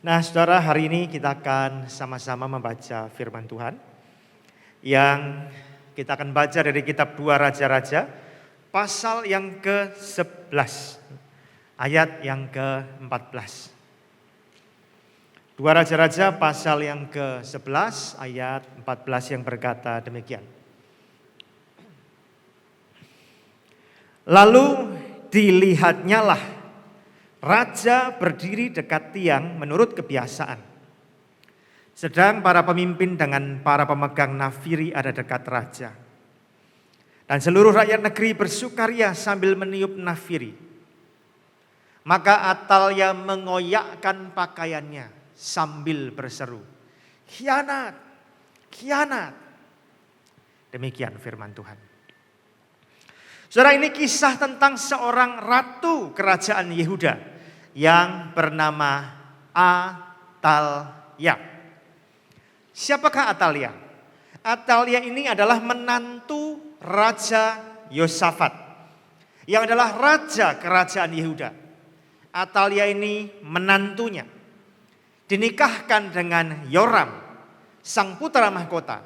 Nah, saudara, hari ini kita akan sama-sama membaca firman Tuhan yang kita akan baca dari kitab 2 Raja-Raja, pasal yang ke-11, ayat yang ke-14. 2 Raja-Raja pasal yang ke-11 ayat 14 yang berkata demikian. Lalu dilihatnyalah raja berdiri dekat tiang menurut kebiasaan. Sedang para pemimpin dengan para pemegang nafiri ada dekat raja. Dan seluruh rakyat negeri bersukaria sambil meniup nafiri. Maka Atalia mengoyakkan pakaiannya sambil berseru, "Khianat, khianat." Demikian firman Tuhan. Saudara, ini kisah tentang seorang ratu kerajaan Yehuda yang bernama Atalia. Siapakah Atalia? Atalia ini adalah menantu Raja Yosafat yang adalah raja kerajaan Yehuda. Atalia ini menantunya dinikahkan dengan Yoram, sang putra mahkota,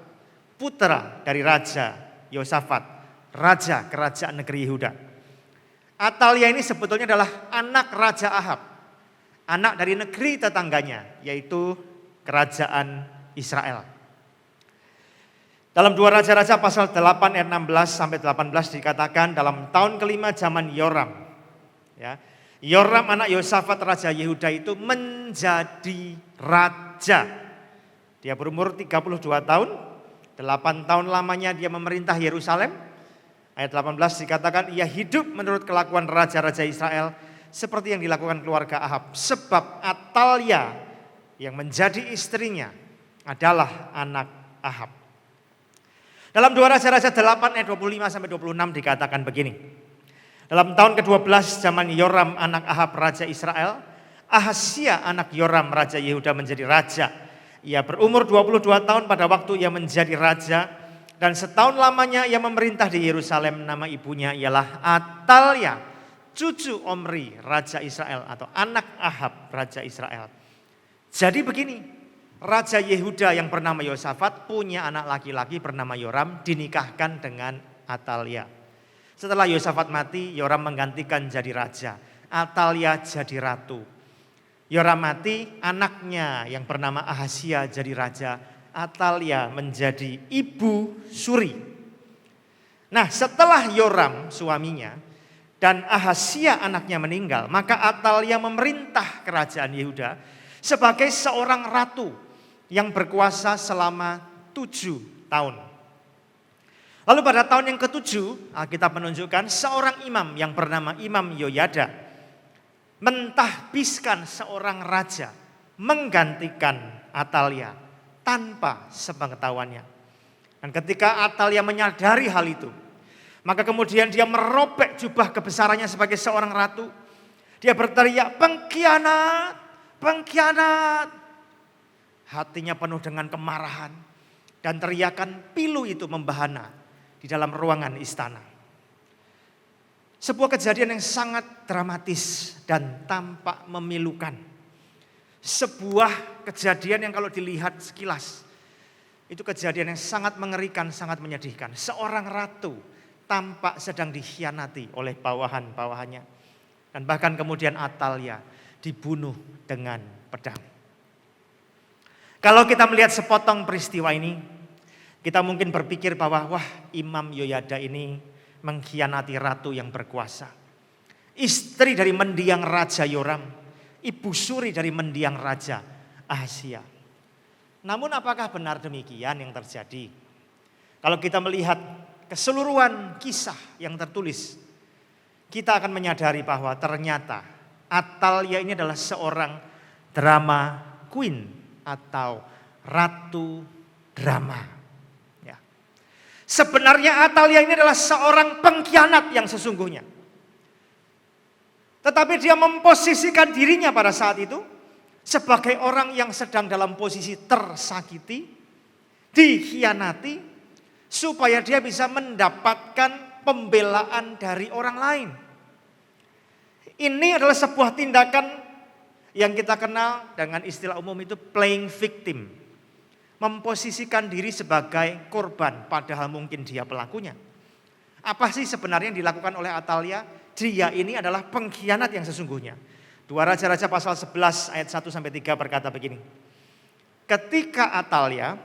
putra dari Raja Yosafat, raja kerajaan negeri Yehuda. Atalia ini sebetulnya adalah anak Raja Ahab, anak dari negeri tetangganya, yaitu kerajaan Israel. Dalam 2 Raja-Raja pasal 8 ayat 16 sampai 18 dikatakan dalam tahun kelima zaman Yoram. Ya, Yoram anak Yosafat raja Yehuda itu menjadi raja. Dia berumur 32 tahun, 8 tahun lamanya dia memerintah Yerusalem. Ayat 18 dikatakan ia hidup menurut kelakuan raja-raja Israel seperti yang dilakukan keluarga Ahab. Sebab Atalia yang menjadi istrinya adalah anak Ahab. Dalam 2 Raja-Raja 8 ayat 25 sampai 26 dikatakan begini. Dalam tahun ke-12 zaman Yoram anak Ahab raja Israel, Ahazia anak Yoram raja Yehuda menjadi raja. Ia berumur 22 tahun pada waktu ia menjadi raja. Dan setahun lamanya ia memerintah di Yerusalem. Nama ibunya ialah Atalia, cucu Omri raja Israel atau anak Ahab raja Israel. Jadi begini, Raja Yehuda yang bernama Yosafat punya anak laki-laki bernama Yoram, dinikahkan dengan Atalia. Setelah Yosafat mati, Yoram menggantikan jadi raja, Atalia jadi ratu. Yoram mati, anaknya yang bernama Ahazia jadi raja, Atalia menjadi ibu suri. Nah, setelah Yoram suaminya dan Ahazia anaknya meninggal, maka Atalia memerintah kerajaan Yehuda sebagai seorang ratu yang berkuasa selama 7 tahun. Lalu pada tahun yang ke-7, Alkitab menunjukkan seorang imam yang bernama Imam Yoyada mentahbiskan seorang raja menggantikan Atalia tanpa sepengetahuannya. Dan ketika Atalia menyadari hal itu, maka kemudian dia merobek jubah kebesarannya sebagai seorang ratu. Dia berteriak, "Pengkhianat, pengkhianat." Hatinya penuh dengan kemarahan dan teriakan pilu itu membahana di dalam ruangan istana. Sebuah kejadian yang sangat dramatis dan tampak memilukan. Sebuah kejadian yang kalau dilihat sekilas, itu kejadian yang sangat mengerikan, sangat menyedihkan. Seorang ratu tampak sedang dikhianati oleh bawahan-bawahannya. Dan bahkan kemudian Atalia dibunuh dengan pedang. Kalau kita melihat sepotong peristiwa ini, kita mungkin berpikir bahwa Imam Yoyada ini mengkhianati ratu yang berkuasa. Istri dari mendiang Raja Yoram, ibu suri dari mendiang Raja Ahazia. Namun apakah benar demikian yang terjadi? Kalau kita melihat keseluruhan kisah yang tertulis, kita akan menyadari bahwa ternyata Atalia ini adalah seorang drama queen atau ratu drama. Ya. Sebenarnya Atalia ini adalah seorang pengkhianat yang sesungguhnya. Tetapi dia memposisikan dirinya pada saat itu sebagai orang yang sedang dalam posisi tersakiti, dikhianati, supaya dia bisa mendapatkan pembelaan dari orang lain. Ini adalah sebuah tindakan Yang kita kenal dengan istilah umum itu playing victim. Memposisikan diri sebagai korban padahal mungkin dia pelakunya. Apa sih sebenarnya yang dilakukan oleh Atalia? Dia ini adalah pengkhianat yang sesungguhnya. 2 Raja-Raja pasal 11 ayat 1-3 berkata begini. Ketika Atalia,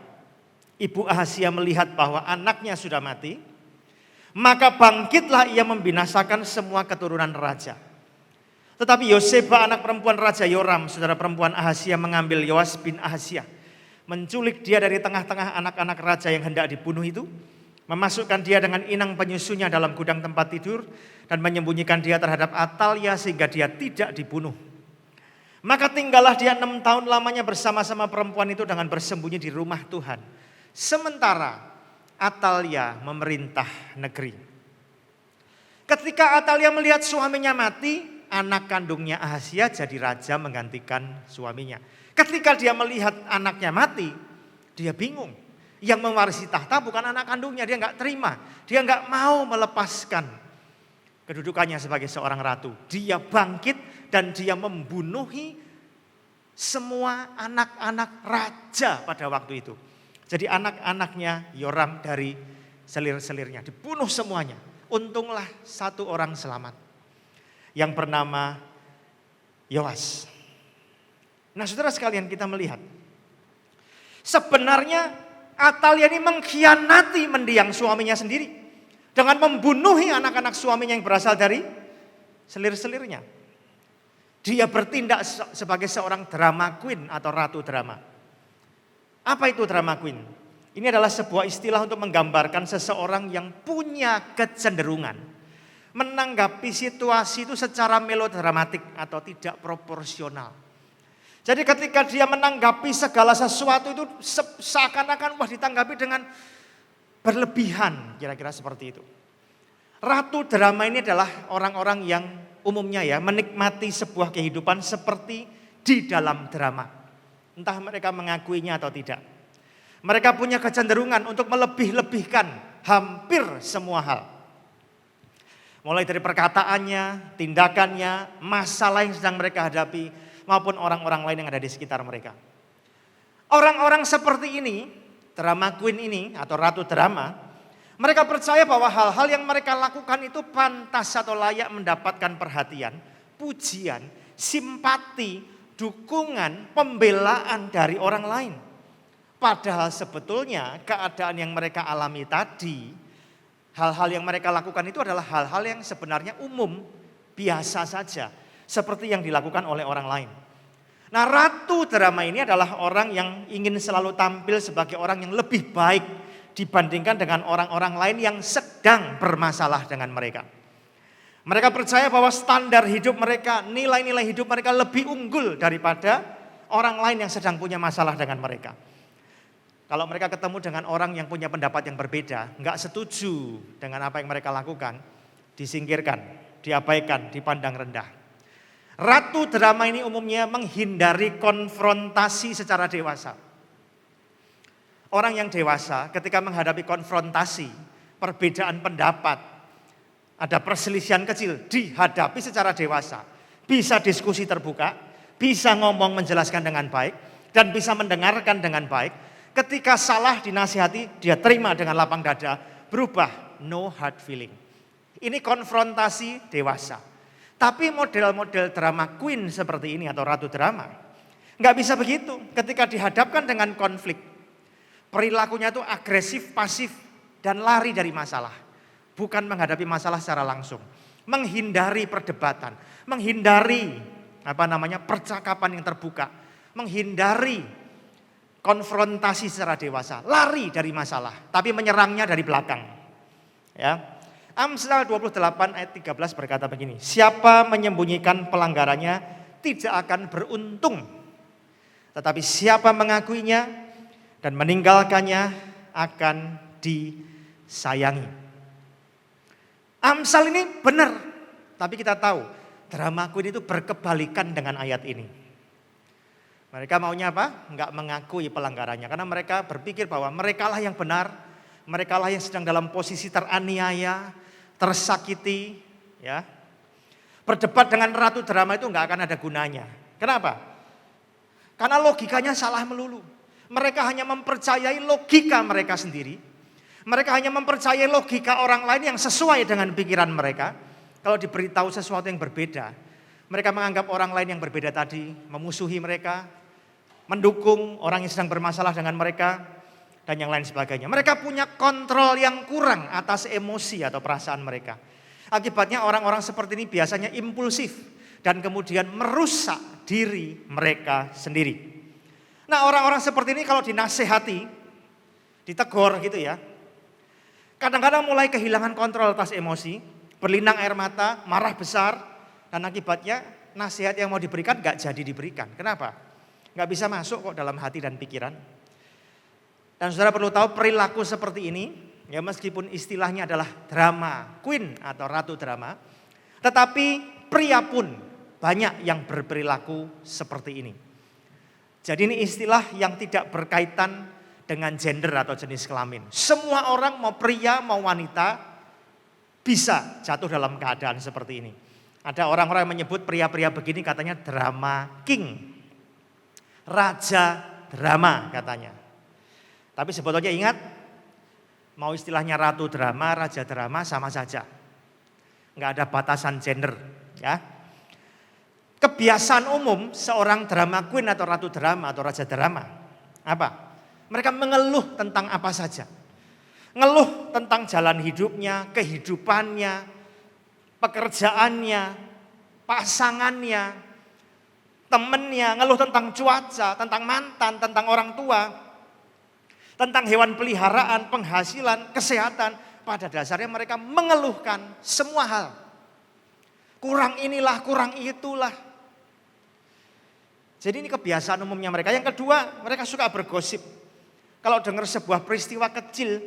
ibu Ahazia melihat bahwa anaknya sudah mati, maka bangkitlah ia membinasakan semua keturunan raja. Tetapi Yoseba anak perempuan Raja Yoram, saudara perempuan Ahazia, mengambil Yoas bin Ahazia, menculik dia dari tengah-tengah anak-anak raja yang hendak dibunuh itu, memasukkan dia dengan inang penyusunya dalam gudang tempat tidur, dan menyembunyikan dia terhadap Atalia sehingga dia tidak dibunuh. Maka tinggallah dia 6 tahun lamanya bersama-sama perempuan itu dengan bersembunyi di rumah Tuhan. Sementara Atalia memerintah negeri. Ketika Atalia melihat suaminya mati, anak kandungnya Ahazia jadi raja menggantikan suaminya. Ketika dia melihat anaknya mati, dia bingung. Yang mewarisi tahta bukan anak kandungnya, dia nggak terima. Dia nggak mau melepaskan kedudukannya sebagai seorang ratu. Dia bangkit dan dia membunuhi semua anak-anak raja pada waktu itu. Jadi anak-anaknya Yoram dari selir-selirnya dibunuh semuanya. Untunglah 1 orang selamat yang bernama Yoas. Nah, saudara sekalian, kita melihat sebenarnya Atalia ini mengkhianati mendiang suaminya sendiri dengan membunuhi anak-anak suaminya yang berasal dari selir-selirnya. Dia bertindak sebagai seorang drama queen atau ratu drama. Apa itu drama queen? Ini adalah sebuah istilah untuk menggambarkan seseorang yang punya kecenderungan menanggapi situasi itu secara melodramatik atau tidak proporsional. Jadi ketika dia menanggapi segala sesuatu itu seakan-akan ditanggapi dengan berlebihan, kira-kira seperti itu. Ratu drama ini adalah orang-orang yang umumnya menikmati sebuah kehidupan seperti di dalam drama. Entah mereka mengakuinya atau tidak. Mereka punya kecenderungan untuk melebih-lebihkan hampir semua hal. Mulai dari perkataannya, tindakannya, masalah yang sedang mereka hadapi, maupun orang-orang lain yang ada di sekitar mereka. Orang-orang seperti ini, drama queen ini atau ratu drama, mereka percaya bahwa hal-hal yang mereka lakukan itu pantas atau layak mendapatkan perhatian, pujian, simpati, dukungan, pembelaan dari orang lain. Padahal sebetulnya keadaan yang mereka alami tadi, hal-hal yang mereka lakukan itu adalah hal-hal yang sebenarnya umum, biasa saja. Seperti yang dilakukan oleh orang lain. Nah, ratu drama ini adalah orang yang ingin selalu tampil sebagai orang yang lebih baik dibandingkan dengan orang-orang lain yang sedang bermasalah dengan mereka. Mereka percaya bahwa standar hidup mereka, nilai-nilai hidup mereka lebih unggul daripada orang lain yang sedang punya masalah dengan mereka. Kalau mereka ketemu dengan orang yang punya pendapat yang berbeda, nggak setuju dengan apa yang mereka lakukan, disingkirkan, diabaikan, dipandang rendah. Ratu drama ini umumnya menghindari konfrontasi secara dewasa. Orang yang dewasa ketika menghadapi konfrontasi, perbedaan pendapat, ada perselisihan kecil, dihadapi secara dewasa. Bisa diskusi terbuka, bisa ngomong menjelaskan dengan baik, dan bisa mendengarkan dengan baik. Ketika salah dinasihati, dia terima dengan lapang dada, berubah, no hard feeling. Ini konfrontasi dewasa. Tapi model-model drama queen seperti ini atau ratu drama, nggak bisa begitu. Ketika dihadapkan dengan konflik, perilakunya itu agresif, pasif, dan lari dari masalah. Bukan menghadapi masalah secara langsung. Menghindari perdebatan, menghindari percakapan yang terbuka, menghindari konfrontasi secara dewasa, lari dari masalah, tapi menyerangnya dari belakang. Ya. Amsal 28 ayat 13 berkata begini, siapa menyembunyikan pelanggarannya tidak akan beruntung, tetapi siapa mengakuinya dan meninggalkannya akan disayangi. Amsal ini benar, tapi kita tahu drama queen itu berkebalikan dengan ayat ini. Mereka maunya apa? Enggak mengakui pelanggarannya, karena mereka berpikir bahwa merekalah yang benar, merekalah yang sedang dalam posisi teraniaya, tersakiti, ya. Berdebat dengan ratu drama itu enggak akan ada gunanya. Kenapa? Karena logikanya salah melulu. Mereka hanya mempercayai logika mereka sendiri. Mereka hanya mempercayai logika orang lain yang sesuai dengan pikiran mereka. Kalau diberitahu sesuatu yang berbeda, mereka menganggap orang lain yang berbeda tadi memusuhi mereka, mendukung orang yang sedang bermasalah dengan mereka, dan yang lain sebagainya. Mereka punya kontrol yang kurang atas emosi atau perasaan mereka. Akibatnya orang-orang seperti ini biasanya impulsif dan kemudian merusak diri mereka sendiri. Nah, orang-orang seperti ini kalau dinasehati, ditegur gitu ya, kadang-kadang mulai kehilangan kontrol atas emosi, berlinang air mata, marah besar, dan akibatnya nasihat yang mau diberikan gak jadi diberikan. Kenapa? Gak bisa masuk kok dalam hati dan pikiran. Dan saudara perlu tahu perilaku seperti ini, ya meskipun istilahnya adalah drama queen atau ratu drama, tetapi pria pun banyak yang berperilaku seperti ini. Jadi ini istilah yang tidak berkaitan dengan gender atau jenis kelamin. Semua orang mau pria mau wanita bisa jatuh dalam keadaan seperti ini. Ada orang-orang yang menyebut pria-pria begini katanya drama king. Raja drama katanya. Tapi sebetulnya ingat, mau istilahnya ratu drama, raja drama sama saja. Enggak ada batasan gender, ya. Kebiasaan umum seorang drama queen atau ratu drama atau raja drama apa? Mereka mengeluh tentang apa saja. Ngeluh tentang jalan hidupnya, kehidupannya, pekerjaannya, pasangannya, temennya, ngeluh tentang cuaca, tentang mantan, tentang orang tua, tentang hewan peliharaan, penghasilan, kesehatan. Pada dasarnya mereka mengeluhkan semua hal. Kurang inilah, kurang itulah. Jadi ini kebiasaan umumnya mereka. Yang kedua, mereka suka bergosip. Kalau dengar sebuah peristiwa kecil,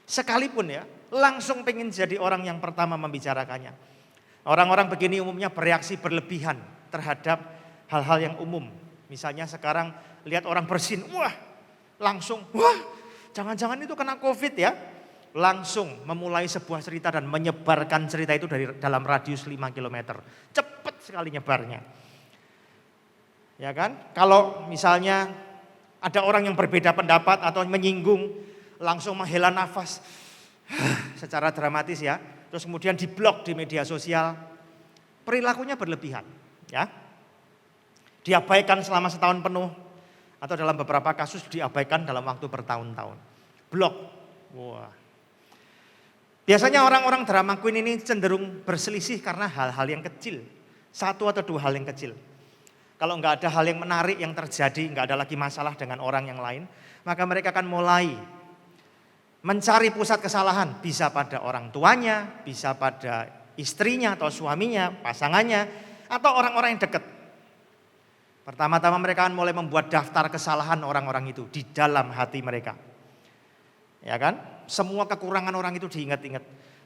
sekalipun ya, langsung pengen jadi orang yang pertama membicarakannya. Orang-orang begini umumnya bereaksi berlebihan terhadap hal-hal yang umum. Misalnya sekarang lihat orang bersin, wah jangan-jangan itu kena COVID ya. Langsung memulai sebuah cerita dan menyebarkan cerita itu dari dalam radius 5 km. Cepat sekali nyebarnya. Ya kan? Kalau misalnya ada orang yang berbeda pendapat atau menyinggung, langsung menghela nafas secara dramatis ya. Terus kemudian diblok di media sosial. Perilakunya berlebihan, ya. Diabaikan selama setahun penuh atau dalam beberapa kasus diabaikan dalam waktu bertahun-tahun. Blok. Wah. Biasanya orang-orang drama queen ini cenderung berselisih karena hal-hal yang kecil. Satu atau dua hal yang kecil. Kalau nggak ada hal yang menarik yang terjadi, nggak ada lagi masalah dengan orang yang lain, maka mereka akan mulai mencari pusat kesalahan. Bisa pada orang tuanya, bisa pada istrinya atau suaminya, pasangannya, atau orang-orang yang dekat. Pertama-tama mereka akan mulai membuat daftar kesalahan orang-orang itu di dalam hati mereka. Ya kan? Semua kekurangan orang itu diingat-ingat.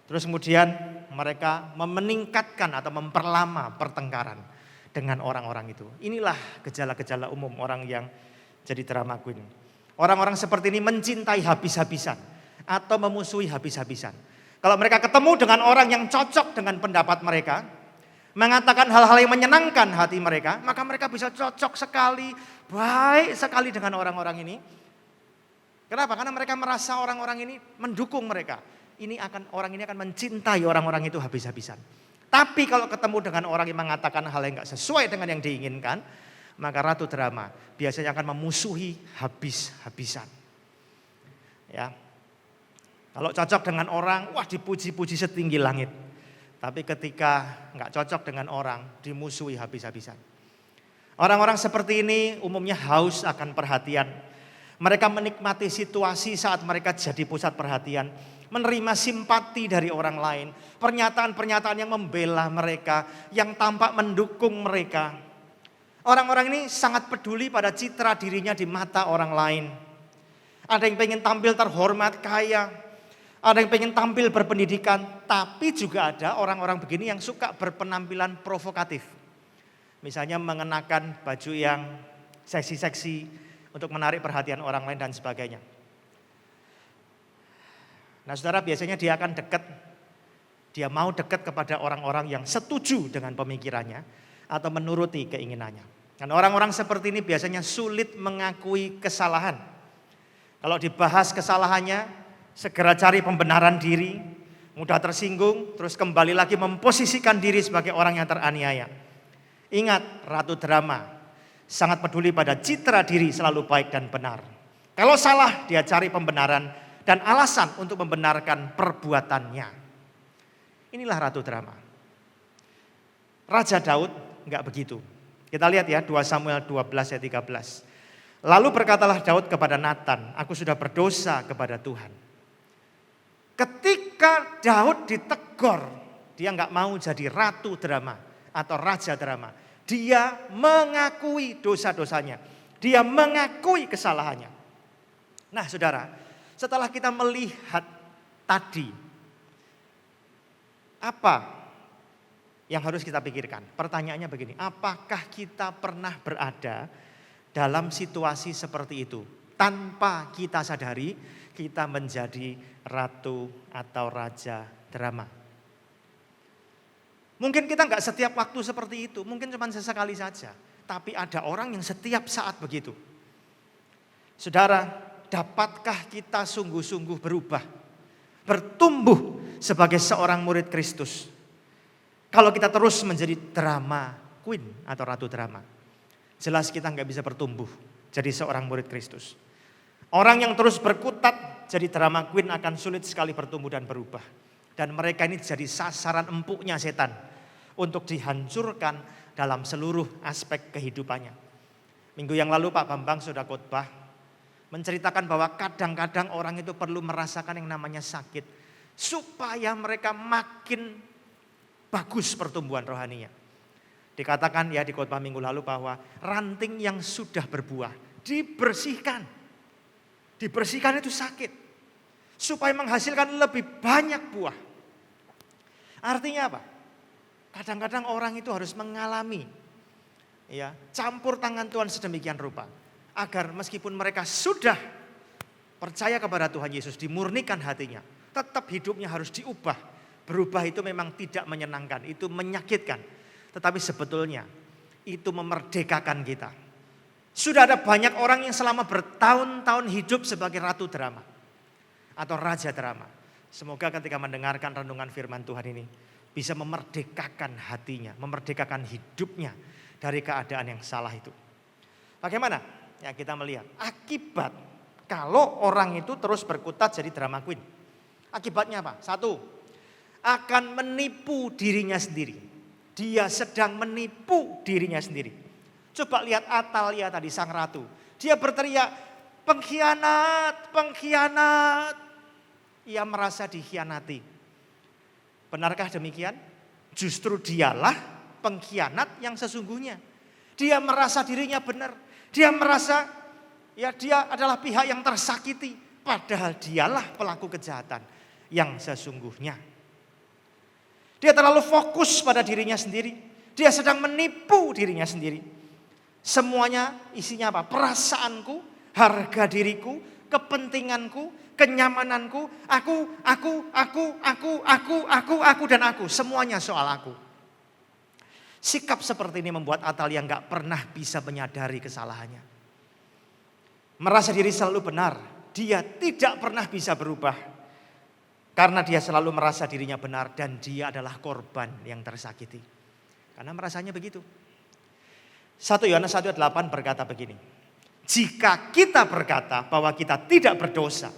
Terus kemudian mereka meningkatkan atau memperlama pertengkaran dengan orang-orang itu. Inilah gejala-gejala umum orang yang jadi drama queen. Orang-orang seperti ini mencintai habis-habisan atau memusuhi habis-habisan. Kalau mereka ketemu dengan orang yang cocok dengan pendapat mereka, mengatakan hal-hal yang menyenangkan hati mereka, maka mereka bisa cocok sekali, baik sekali dengan orang-orang ini. Kenapa? Karena mereka merasa orang-orang ini mendukung mereka. Orang ini akan mencintai orang-orang itu habis-habisan. Tapi kalau ketemu dengan orang yang mengatakan hal yang gak sesuai dengan yang diinginkan, maka ratu drama biasanya akan memusuhi habis-habisan. Ya. Kalau cocok dengan orang, wah dipuji-puji setinggi langit. Tapi ketika gak cocok dengan orang, dimusuhi habis-habisan. Orang-orang seperti ini umumnya haus akan perhatian. Mereka menikmati situasi saat mereka jadi pusat perhatian. Menerima simpati dari orang lain, pernyataan-pernyataan yang membela mereka, yang tampak mendukung mereka. Orang-orang ini sangat peduli pada citra dirinya di mata orang lain. Ada yang pengen tampil terhormat, kaya. Ada yang pengen tampil berpendidikan. Tapi juga ada orang-orang begini yang suka berpenampilan provokatif. Misalnya mengenakan baju yang seksi-seksi untuk menarik perhatian orang lain dan sebagainya. Nah saudara, biasanya dia akan dekat, dia mau dekat kepada orang-orang yang setuju dengan pemikirannya. atau menuruti keinginannya. Dan orang-orang seperti ini biasanya sulit mengakui kesalahan. Kalau dibahas kesalahannya, segera cari pembenaran diri, mudah tersinggung, terus kembali lagi memposisikan diri sebagai orang yang teraniaya. Ingat, Ratu Drama sangat peduli pada citra diri selalu baik dan benar. Kalau salah, dia cari pembenaran dan alasan untuk membenarkan perbuatannya. Inilah Ratu Drama. Raja Daud enggak begitu. Kita lihat ya 2 Samuel 12 ayat 13. Lalu berkatalah Daud kepada Nathan, aku sudah berdosa kepada Tuhan. Ketika Daud ditegur, dia enggak mau jadi Ratu Drama atau Raja Drama. Dia mengakui dosa-dosanya. Dia mengakui kesalahannya. Nah saudara, setelah kita melihat tadi, apa yang harus kita pikirkan? Pertanyaannya begini, apakah kita pernah berada dalam situasi seperti itu? Tanpa kita sadari, kita menjadi ratu atau raja drama. Mungkin kita enggak setiap waktu seperti itu, mungkin cuma sesekali saja. Tapi ada orang yang setiap saat begitu. Saudara, dapatkah kita sungguh-sungguh berubah? Bertumbuh sebagai seorang murid Kristus? Kalau kita terus menjadi drama queen atau ratu drama, jelas kita nggak bisa bertumbuh jadi seorang murid Kristus. Orang yang terus berkutat jadi drama queen akan sulit sekali bertumbuh dan berubah. Dan mereka ini jadi sasaran empuknya setan untuk dihancurkan dalam seluruh aspek kehidupannya. Minggu yang lalu Pak Bambang sudah khotbah menceritakan bahwa kadang-kadang orang itu perlu merasakan yang namanya sakit supaya mereka makin bagus pertumbuhan rohaninya. Dikatakan ya di khotbah minggu lalu bahwa ranting yang sudah berbuah dibersihkan. Dibersihkan itu sakit. Supaya menghasilkan lebih banyak buah. Artinya apa? Kadang-kadang orang itu harus mengalami ya, campur tangan Tuhan sedemikian rupa. Agar meskipun mereka sudah percaya kepada Tuhan Yesus, dimurnikan hatinya, tetap hidupnya harus diubah. Berubah itu memang tidak menyenangkan, itu menyakitkan. Tetapi sebetulnya itu memerdekakan kita. Sudah ada banyak orang yang selama bertahun-tahun hidup sebagai ratu drama atau raja drama. Semoga ketika mendengarkan renungan firman Tuhan ini bisa memerdekakan hatinya, memerdekakan hidupnya dari keadaan yang salah itu. Bagaimana? Ya kita melihat akibat kalau orang itu terus berkutat jadi drama queen. Akibatnya apa? Satu, akan menipu dirinya sendiri. Dia sedang menipu dirinya sendiri. Coba lihat Atalia tadi sang ratu. Dia berteriak, pengkhianat, pengkhianat. Ia merasa dikhianati. Benarkah demikian? Justru dialah pengkhianat yang sesungguhnya. Dia merasa dirinya benar. Dia merasa ya dia adalah pihak yang tersakiti. Padahal dialah pelaku kejahatan yang sesungguhnya. Dia terlalu fokus pada dirinya sendiri. Dia sedang menipu dirinya sendiri. Semuanya isinya apa? Perasaanku, harga diriku, kepentinganku, kenyamananku, aku, dan aku. Semuanya soal aku. Sikap seperti ini membuat Atalia nggak pernah bisa menyadari kesalahannya. Merasa diri selalu benar. Dia tidak pernah bisa berubah. Karena dia selalu merasa dirinya benar dan dia adalah korban yang tersakiti. Karena merasanya begitu. 1 Yohanes 1:8 berkata begini. Jika kita berkata bahwa kita tidak berdosa,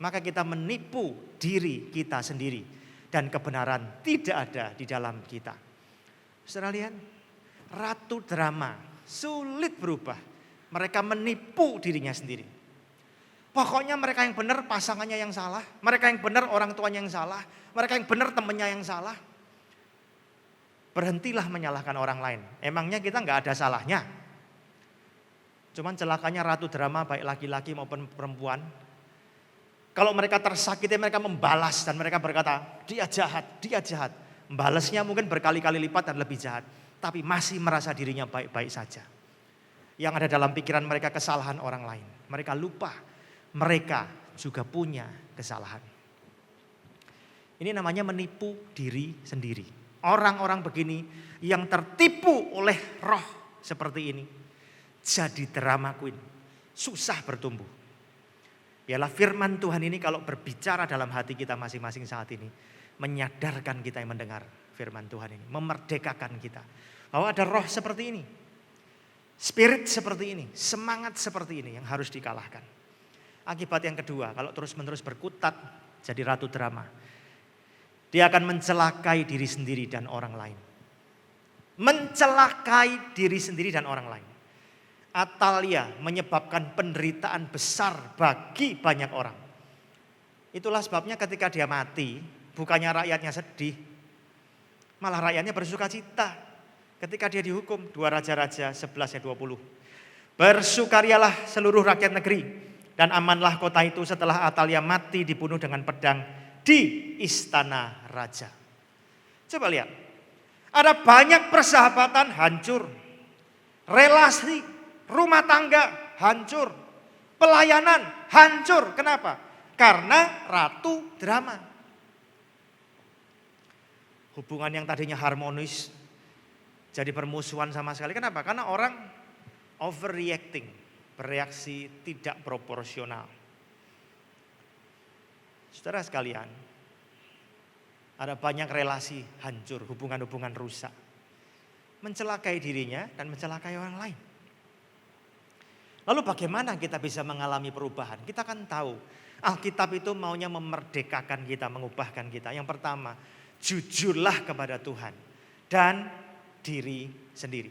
maka kita menipu diri kita sendiri. Dan kebenaran tidak ada di dalam kita. Saudara lihat, ratu drama sulit berubah. Mereka menipu dirinya sendiri. Pokoknya mereka yang benar pasangannya yang salah. Mereka yang benar orang tuanya yang salah. Mereka yang benar temannya yang salah. Berhentilah menyalahkan orang lain. Emangnya kita nggak ada salahnya? Cuman celakanya ratu drama baik laki-laki maupun perempuan. Kalau mereka tersakiti mereka membalas dan mereka berkata dia jahat, dia jahat. Membalasnya mungkin berkali-kali lipat dan lebih jahat. Tapi masih merasa dirinya baik-baik saja. Yang ada dalam pikiran mereka kesalahan orang lain. Mereka lupa. Mereka juga punya kesalahan. Ini namanya menipu diri sendiri. Orang-orang begini yang tertipu oleh roh seperti ini jadi drama queen, susah bertumbuh. Biarlah firman Tuhan ini kalau berbicara dalam hati kita masing-masing saat ini, menyadarkan kita yang mendengar firman Tuhan ini, memerdekakan kita bahwa ada roh seperti ini, spirit seperti ini, semangat seperti ini yang harus dikalahkan. Akibat yang kedua, kalau terus-menerus berkutat jadi ratu drama, dia akan mencelakai diri sendiri dan orang lain. Mencelakai diri sendiri dan orang lain. Atalia menyebabkan penderitaan besar bagi banyak orang. Itulah sebabnya ketika dia mati, bukannya rakyatnya sedih, malah rakyatnya bersuka cita. Ketika dia dihukum, 2 Raja-Raja 11 ayat 20. Bersukarialah seluruh rakyat negeri dan amanlah kota itu setelah Atalia mati dibunuh dengan pedang di istana raja. Coba lihat, ada banyak persahabatan hancur, relasi, rumah tangga hancur, pelayanan hancur. Kenapa? Karena ratu drama. Hubungan yang tadinya harmonis jadi permusuhan sama sekali. Kenapa? Karena orang overreacting, bereaksi tidak proporsional. Saudara sekalian, ada banyak relasi hancur, hubungan-hubungan rusak. Mencelakai dirinya dan mencelakai orang lain. Lalu bagaimana kita bisa mengalami perubahan? Kita kan tahu Alkitab itu maunya memerdekakan kita, mengubahkan kita. Yang pertama, jujurlah kepada Tuhan dan diri sendiri.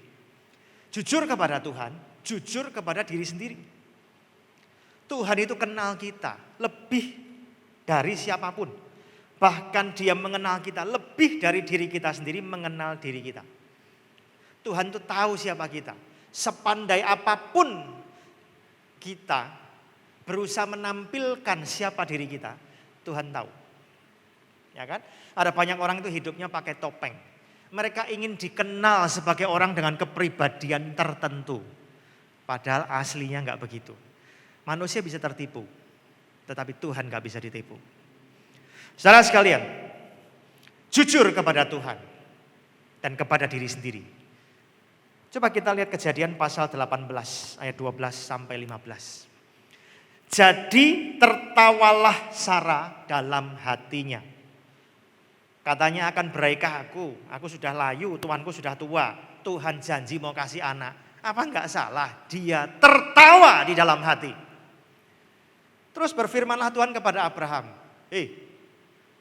Jujur kepada Tuhan, jujur kepada diri sendiri. Tuhan itu kenal kita lebih dari siapapun. Bahkan dia mengenal kita lebih dari diri kita sendiri mengenal diri kita. Tuhan itu tahu siapa kita. Sepandai apapun kita berusaha menampilkan siapa diri kita, Tuhan tahu. Ya kan? Ada banyak orang itu hidupnya pakai topeng. Mereka ingin dikenal sebagai orang dengan kepribadian tertentu. Padahal aslinya enggak begitu. Manusia bisa tertipu, tetapi Tuhan gak bisa ditipu. Saudara sekalian, jujur kepada Tuhan dan kepada diri sendiri. Coba kita lihat Kejadian pasal 18 ayat 12 sampai 15. Jadi tertawalah Sarah dalam hatinya. Katanya akan beraikah aku sudah layu, tuanku sudah tua, Tuhan janji mau kasih anak. Apa enggak salah? Dia tertawa di dalam hati. Terus berfirmanlah Tuhan kepada Abraham.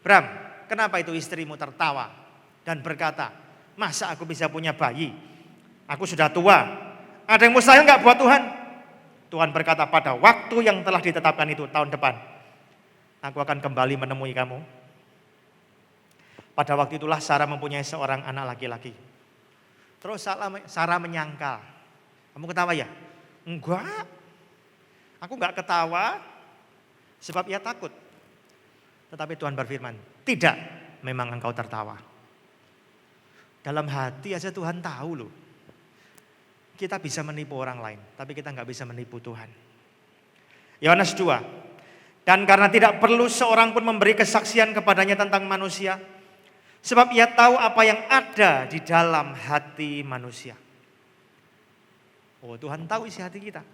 Abraham, kenapa itu istrimu tertawa dan berkata, masa aku bisa punya bayi? Aku sudah tua. Ada yang mustahil enggak buat Tuhan? Tuhan berkata, pada waktu yang telah ditetapkan itu tahun depan, aku akan kembali menemui kamu. Pada waktu itulah Sarah mempunyai seorang anak laki-laki. Terus Sarah menyangkal. Kamu ketawa ya? Enggak. Aku enggak ketawa. Sebab ia takut. Tetapi Tuhan berfirman, tidak, memang engkau tertawa. Dalam hati aja Tuhan tahu loh. Kita bisa menipu orang lain, tapi kita nggak bisa menipu Tuhan. Yohanes 2. Dan karena tidak perlu seorang pun memberi kesaksian kepadanya tentang manusia, sebab ia tahu apa yang ada di dalam hati manusia. Oh, Tuhan tahu isi hati kita.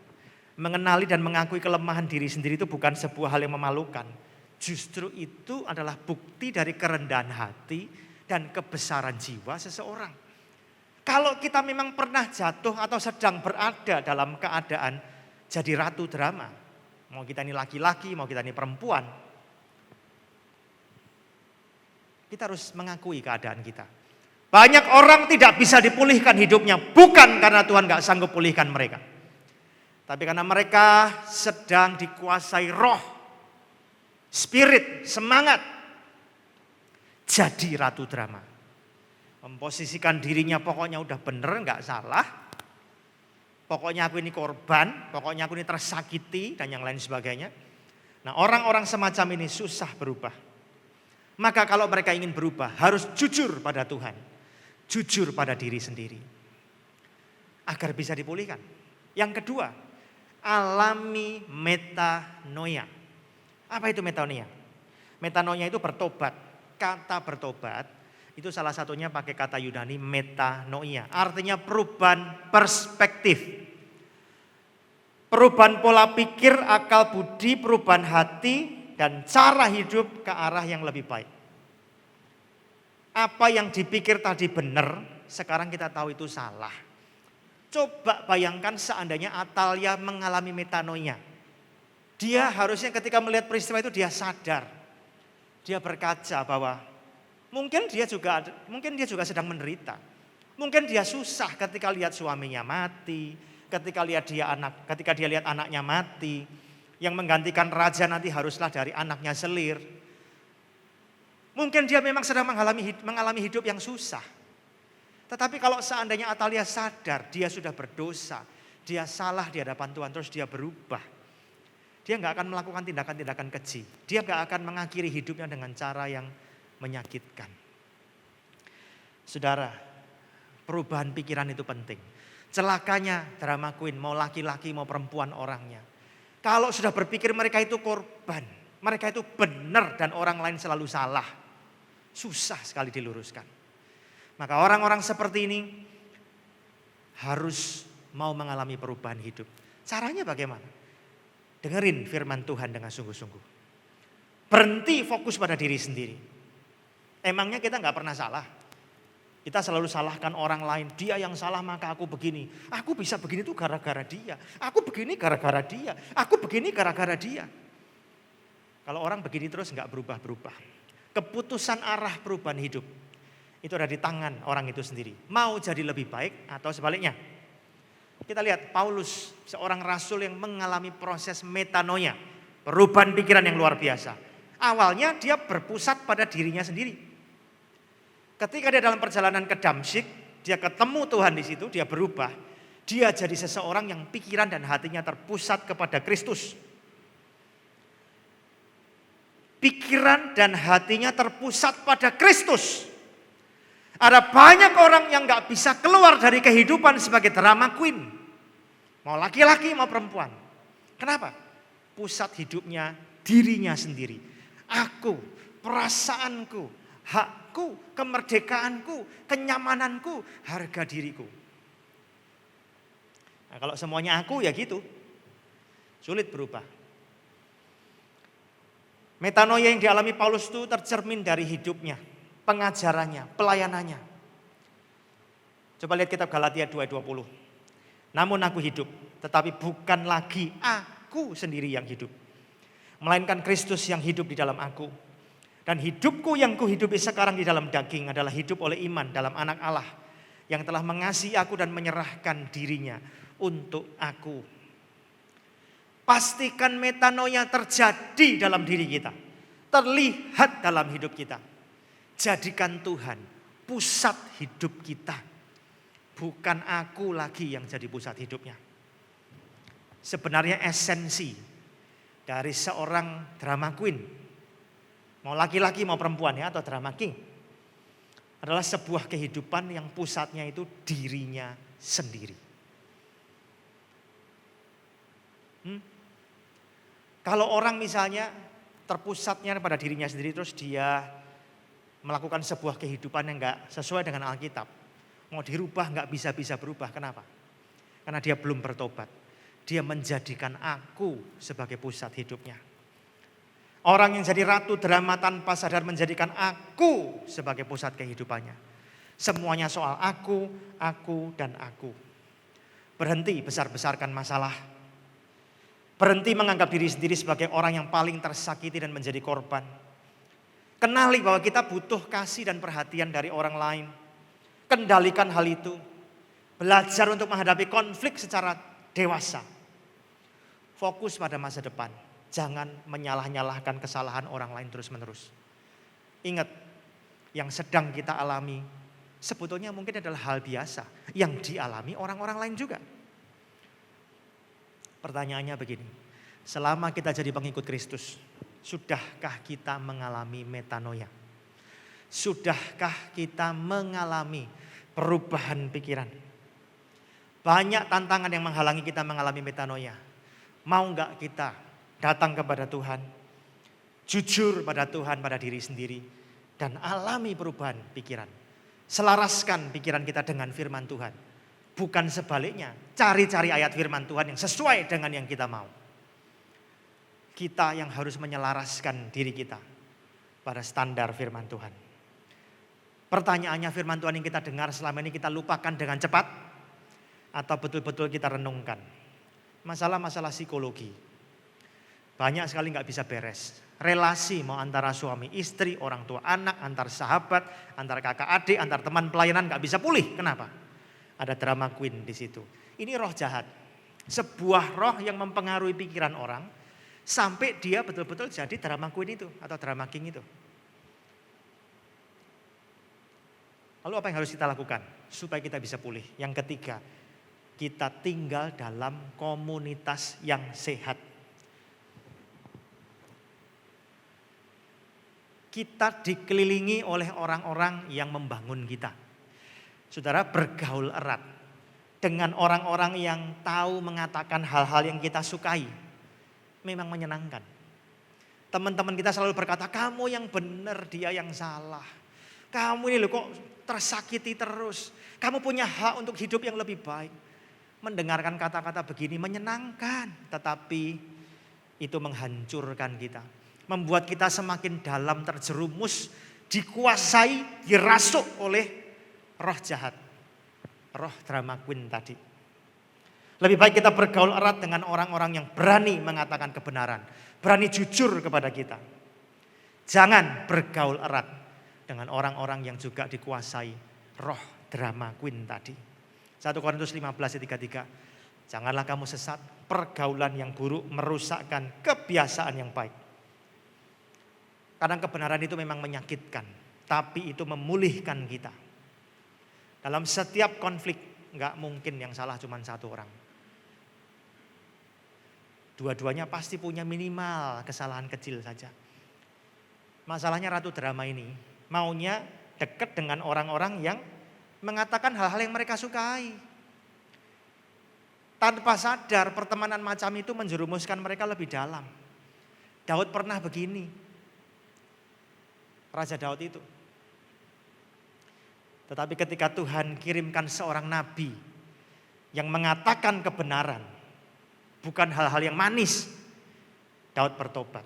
Mengenali dan mengakui kelemahan diri sendiri itu bukan sebuah hal yang memalukan. Justru itu adalah bukti dari kerendahan hati dan kebesaran jiwa seseorang. Kalau kita memang pernah jatuh atau sedang berada dalam keadaan jadi ratu drama, mau kita ini laki-laki, mau kita ini perempuan, kita harus mengakui keadaan kita. Banyak orang tidak bisa dipulihkan hidupnya bukan karena Tuhan gak sanggup pulihkan mereka, tapi karena mereka sedang dikuasai roh, spirit, semangat. Jadi ratu drama. Memposisikan dirinya pokoknya udah bener, gak salah. Pokoknya aku ini korban, pokoknya aku ini tersakiti dan yang lain sebagainya. Nah, orang-orang semacam ini susah berubah. Maka kalau mereka ingin berubah harus jujur pada Tuhan. Jujur pada diri sendiri. Agar bisa dipulihkan. Yang kedua, alami metanoia. Apa itu metanoia? Metanoia itu bertobat. Kata bertobat Itu salah satunya pakai kata Yunani metanoia. Artinya perubahan perspektif. Perubahan pola pikir, akal budi, perubahan hati, dan cara hidup ke arah yang lebih baik. Apa yang dipikir tadi benar, sekarang kita tahu itu salah. Coba bayangkan seandainya Atalia mengalami metanoia. Dia harusnya ketika melihat peristiwa itu dia sadar. Dia berkaca bahwa mungkin dia juga sedang menderita. Mungkin dia susah ketika lihat suaminya mati, ketika dia lihat anaknya mati, yang menggantikan raja nanti haruslah dari anaknya selir. Mungkin dia memang sedang mengalami hidup yang susah. Tetapi kalau seandainya Atalia sadar dia sudah berdosa, dia salah di hadapan Tuhan, terus dia berubah. Dia nggak akan melakukan tindakan-tindakan keji. Dia nggak akan mengakhiri hidupnya dengan cara yang menyakitkan. Saudara, perubahan pikiran itu penting. Celakanya drama queen, mau laki-laki mau perempuan orangnya. Kalau sudah berpikir mereka itu korban, mereka itu benar dan orang lain selalu salah. Susah sekali diluruskan. Maka orang-orang seperti ini harus mau mengalami perubahan hidup. Caranya bagaimana? Dengerin firman Tuhan dengan sungguh-sungguh. Berhenti fokus pada diri sendiri. Emangnya kita nggak pernah salah? Kita selalu salahkan orang lain. Dia yang salah maka aku begini. Aku bisa begini tuh gara-gara dia. Aku begini gara-gara dia. Aku begini gara-gara dia. Kalau orang begini terus nggak berubah-berubah. Keputusan arah perubahan hidup itu ada di tangan orang itu sendiri. Mau jadi lebih baik atau sebaliknya. Kita lihat Paulus, seorang rasul yang mengalami proses metanoia. Perubahan pikiran yang luar biasa. Awalnya dia berpusat pada dirinya sendiri. Ketika dia dalam perjalanan ke Damsyik, dia ketemu Tuhan di situ, dia berubah. Dia jadi seseorang yang pikiran dan hatinya terpusat kepada Kristus. Pikiran dan hatinya terpusat pada Kristus. Ada banyak orang yang gak bisa keluar dari kehidupan sebagai drama queen. Mau laki-laki mau perempuan. Kenapa? Pusat hidupnya dirinya sendiri. Aku, perasaanku, hakku, kemerdekaanku, kenyamananku, harga diriku. Nah, kalau semuanya aku ya gitu. Sulit berubah. Metanoia yang dialami Paulus itu tercermin dari hidupnya, pengajarannya, pelayanannya. Coba lihat kitab Galatia 2:20. Namun aku hidup, tetapi bukan lagi aku sendiri yang hidup. Melainkan Kristus yang hidup di dalam aku. Dan hidupku yang kuhidupi sekarang di dalam daging adalah hidup oleh iman dalam anak Allah. Yang telah mengasihi aku dan menyerahkan dirinya untuk aku. Pastikan metanoia terjadi dalam diri kita. Terlihat dalam hidup kita. Jadikan Tuhan pusat hidup kita. Bukan aku lagi yang jadi pusat hidupnya. Sebenarnya esensi dari seorang drama queen, mau laki-laki mau perempuan ya, atau drama king, adalah sebuah kehidupan yang pusatnya itu dirinya sendiri. Kalau orang misalnya terpusatnya pada dirinya sendiri, terus dia melakukan sebuah kehidupan yang gak sesuai dengan Alkitab, mau dirubah gak bisa berubah. Kenapa? Karena dia belum bertobat. Dia menjadikan aku sebagai pusat hidupnya. Orang yang jadi ratu drama tanpa sadar menjadikan aku sebagai pusat kehidupannya. Semuanya soal aku, dan aku. Berhenti besar-besarkan masalah. Berhenti menganggap diri sendiri sebagai orang yang paling tersakiti dan menjadi korban. Kenali bahwa kita butuh kasih dan perhatian dari orang lain. Kendalikan hal itu. Belajar untuk menghadapi konflik secara dewasa. Fokus pada masa depan. Jangan menyalah-nyalahkan kesalahan orang lain terus-menerus. Ingat, yang sedang kita alami sebetulnya mungkin adalah hal biasa yang dialami orang-orang lain juga. Pertanyaannya begini, selama kita jadi pengikut Kristus, sudahkah kita mengalami metanoia? Sudahkah kita mengalami perubahan pikiran? Banyak tantangan yang menghalangi kita mengalami metanoia. Mau enggak kita datang kepada Tuhan, jujur pada Tuhan, pada diri sendiri, dan alami perubahan pikiran. Selaraskan pikiran kita dengan firman Tuhan. Bukan sebaliknya, cari-cari ayat firman Tuhan yang sesuai dengan yang kita mau. Kita yang harus menyelaraskan diri kita pada standar firman Tuhan. Pertanyaannya, firman Tuhan yang kita dengar selama ini kita lupakan dengan cepat atau betul-betul kita renungkan? Masalah-masalah psikologi. Banyak sekali nggak bisa beres. Relasi mau antara suami istri, orang tua anak, antar sahabat, antar kakak adik, antar teman pelayanan nggak bisa pulih. Kenapa? Ada drama queen di situ. Ini roh jahat. Sebuah roh yang mempengaruhi pikiran orang sampai dia betul-betul jadi drama queen itu atau drama king itu. Lalu apa yang harus kita lakukan supaya kita bisa pulih? Yang ketiga, kita tinggal dalam komunitas yang sehat. Kita dikelilingi oleh orang-orang yang membangun kita. Saudara, bergaul erat dengan orang-orang yang tahu mengatakan hal-hal yang kita sukai. Memang menyenangkan. Teman-teman kita selalu berkata, kamu yang benar, dia yang salah. Kamu ini loh kok tersakiti terus. Kamu punya hak untuk hidup yang lebih baik. Mendengarkan kata-kata begini menyenangkan, tetapi itu menghancurkan kita. Membuat kita semakin dalam terjerumus, dikuasai, dirasuk oleh roh jahat. Roh drama queen tadi. Lebih baik kita bergaul erat dengan orang-orang yang berani mengatakan kebenaran. Berani jujur kepada kita. Jangan bergaul erat dengan orang-orang yang juga dikuasai roh drama queen tadi. 1 Korintus 15:33. Janganlah kamu sesat, pergaulan yang buruk merusakkan kebiasaan yang baik. Kadang kebenaran itu memang menyakitkan, tapi itu memulihkan kita. Dalam setiap konflik, enggak mungkin yang salah cuma satu orang. Dua-duanya pasti punya minimal kesalahan kecil saja. Masalahnya ratu drama ini maunya dekat dengan orang-orang yang mengatakan hal-hal yang mereka sukai. Tanpa sadar pertemanan macam itu menjerumuskan mereka lebih dalam. Daud pernah begini. Raja Daud itu. Tetapi ketika Tuhan kirimkan seorang nabi yang mengatakan kebenaran, bukan hal-hal yang manis, Daud bertobat.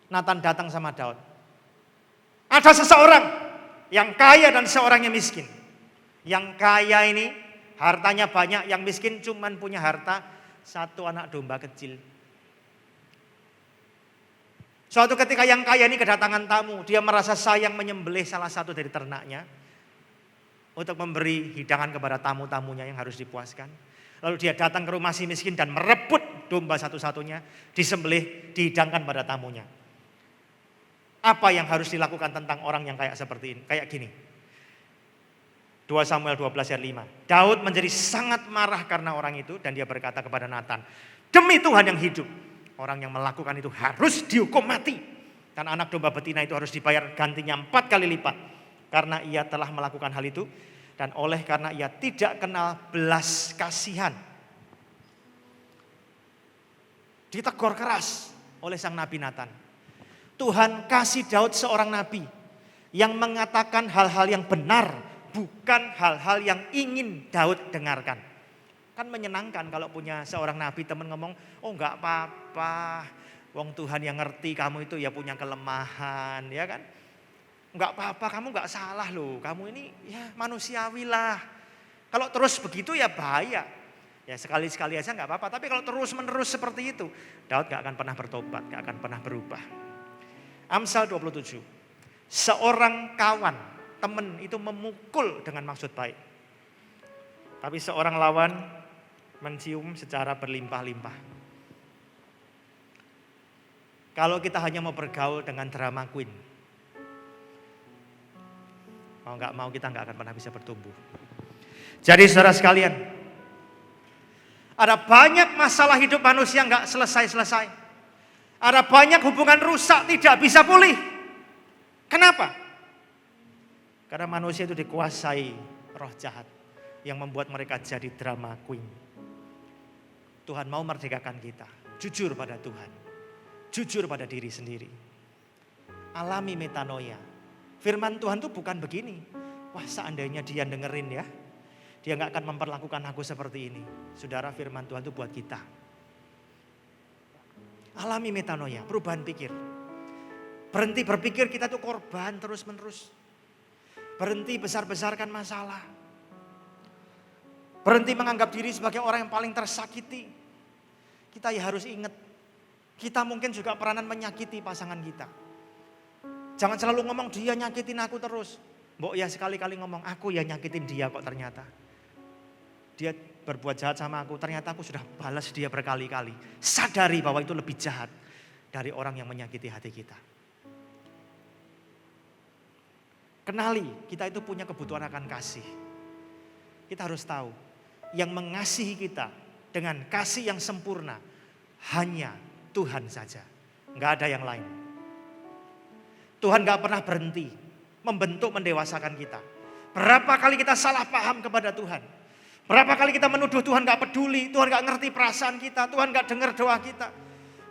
Nathan datang sama Daud. Ada seseorang yang kaya dan seorang yang miskin. Yang kaya ini hartanya banyak, yang miskin cuman punya harta satu anak domba kecil. Suatu ketika yang kaya ini kedatangan tamu, dia merasa sayang menyembelih salah satu dari ternaknya untuk memberi hidangan kepada tamu-tamunya yang harus dipuaskan. Lalu dia datang ke rumah si miskin dan merebut domba satu-satunya, disembelih, dihidangkan pada tamunya. Apa yang harus dilakukan tentang orang yang kayak seperti ini? Kayak gini. 2 Samuel 12:5. Daud menjadi sangat marah karena orang itu dan dia berkata kepada Nathan, demi Tuhan yang hidup, orang yang melakukan itu harus dihukum mati. Dan anak domba betina itu harus dibayar gantinya 4 kali lipat. Karena ia telah melakukan hal itu. Dan oleh karena ia tidak kenal belas kasihan. Ditegur keras oleh sang nabi Nathan. Tuhan kasih Daud seorang nabi yang mengatakan hal-hal yang benar. Bukan hal-hal yang ingin Daud dengarkan. Kan menyenangkan kalau punya seorang nabi teman ngomong, oh enggak apa-apa, wong Tuhan yang ngerti kamu itu ya punya kelemahan, ya kan? Enggak apa-apa, kamu enggak salah loh, kamu ini ya manusiawi lah. Kalau terus begitu ya bahaya. Ya sekali-sekali aja enggak apa-apa, tapi kalau terus-menerus seperti itu, Daud enggak akan pernah bertobat, enggak akan pernah berubah. Amsal 27, seorang kawan, teman itu memukul dengan maksud baik. Tapi seorang lawan mencium secara berlimpah-limpah. Kalau kita hanya mau bergaul dengan drama queen, mau nggak mau kita nggak akan pernah bisa bertumbuh. Jadi saudara sekalian, ada banyak masalah hidup manusia nggak selesai-selesai. Ada banyak hubungan rusak tidak bisa pulih. Kenapa? Karena manusia itu dikuasai roh jahat yang membuat mereka jadi drama queen. Tuhan mau merdekakan kita. Jujur pada Tuhan. Jujur pada diri sendiri. Alami metanoia. Firman Tuhan itu bukan begini. Wah, seandainya dia dengerin ya, dia gak akan memperlakukan aku seperti ini. Saudara, firman Tuhan itu buat kita. Alami metanoia, perubahan pikir. Berhenti berpikir kita tuh korban terus-menerus. Berhenti besar-besarkan masalah. Berhenti menganggap diri sebagai orang yang paling tersakiti. Kita ya harus ingat, kita mungkin juga peranan menyakiti pasangan kita. Jangan selalu ngomong dia nyakitin aku terus. Mbok ya sekali-kali ngomong aku ya nyakitin dia kok ternyata. Dia berbuat jahat sama aku, ternyata aku sudah balas dia berkali-kali. Sadari bahwa itu lebih jahat dari orang yang menyakiti hati kita. Kenali, kita itu punya kebutuhan akan kasih. Kita harus tahu, yang mengasihi kita dengan kasih yang sempurna hanya Tuhan saja. Enggak ada yang lain. Tuhan gak pernah berhenti membentuk, mendewasakan kita. Berapa kali kita salah paham kepada Tuhan. Berapa kali kita menuduh Tuhan gak peduli, Tuhan gak ngerti perasaan kita, Tuhan gak dengar doa kita.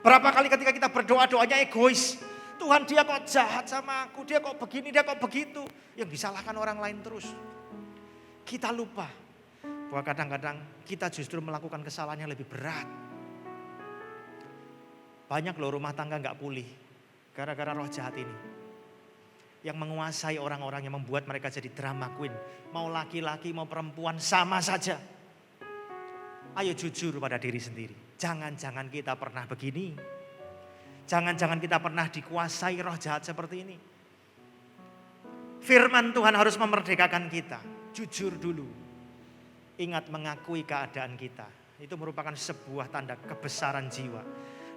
Berapa kali ketika kita berdoa, doanya egois. Tuhan dia kok jahat sama aku, dia kok begini, dia kok begitu. Yang disalahkan orang lain terus. Kita lupa bahwa kadang-kadang kita justru melakukan kesalahan yang lebih berat. Banyak loh rumah tangga gak pulih gara-gara roh jahat ini. Yang menguasai orang-orang, yang membuat mereka jadi drama queen. Mau laki-laki, mau perempuan, sama saja. Ayo jujur pada diri sendiri. Jangan-jangan kita pernah begini. Jangan-jangan kita pernah dikuasai roh jahat seperti ini. Firman Tuhan harus memerdekakan kita. Jujur dulu. Ingat mengakui keadaan kita. Itu merupakan sebuah tanda kebesaran jiwa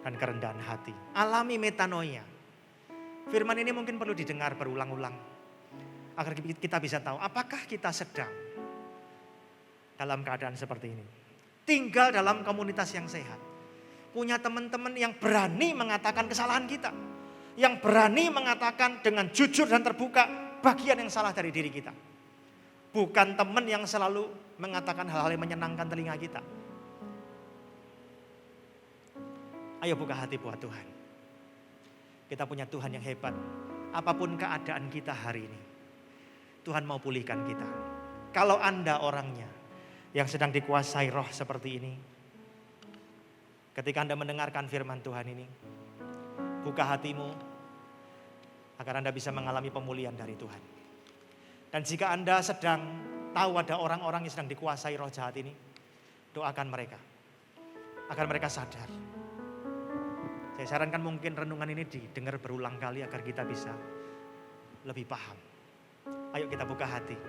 dan kerendahan hati. Alami metanoia. Firman ini mungkin perlu didengar berulang-ulang. Agar kita bisa tahu apakah kita sedang dalam keadaan seperti ini. Tinggal dalam komunitas yang sehat. Punya teman-teman yang berani mengatakan kesalahan kita. Yang berani mengatakan dengan jujur dan terbuka bagian yang salah dari diri kita. Bukan teman yang selalu mengatakan hal-hal yang menyenangkan telinga kita. Ayo buka hati buat Tuhan. Kita punya Tuhan yang hebat. Apapun keadaan kita hari ini, Tuhan mau pulihkan kita. Kalau Anda orangnya yang sedang dikuasai roh seperti ini, ketika Anda mendengarkan firman Tuhan ini, buka hatimu agar Anda bisa mengalami pemulihan dari Tuhan. Dan jika Anda sedang tahu ada orang-orang yang sedang dikuasai roh jahat ini, doakan mereka agar mereka sadar. Saya sarankan mungkin renungan ini didengar berulang kali agar kita bisa lebih paham. Ayo kita buka hati.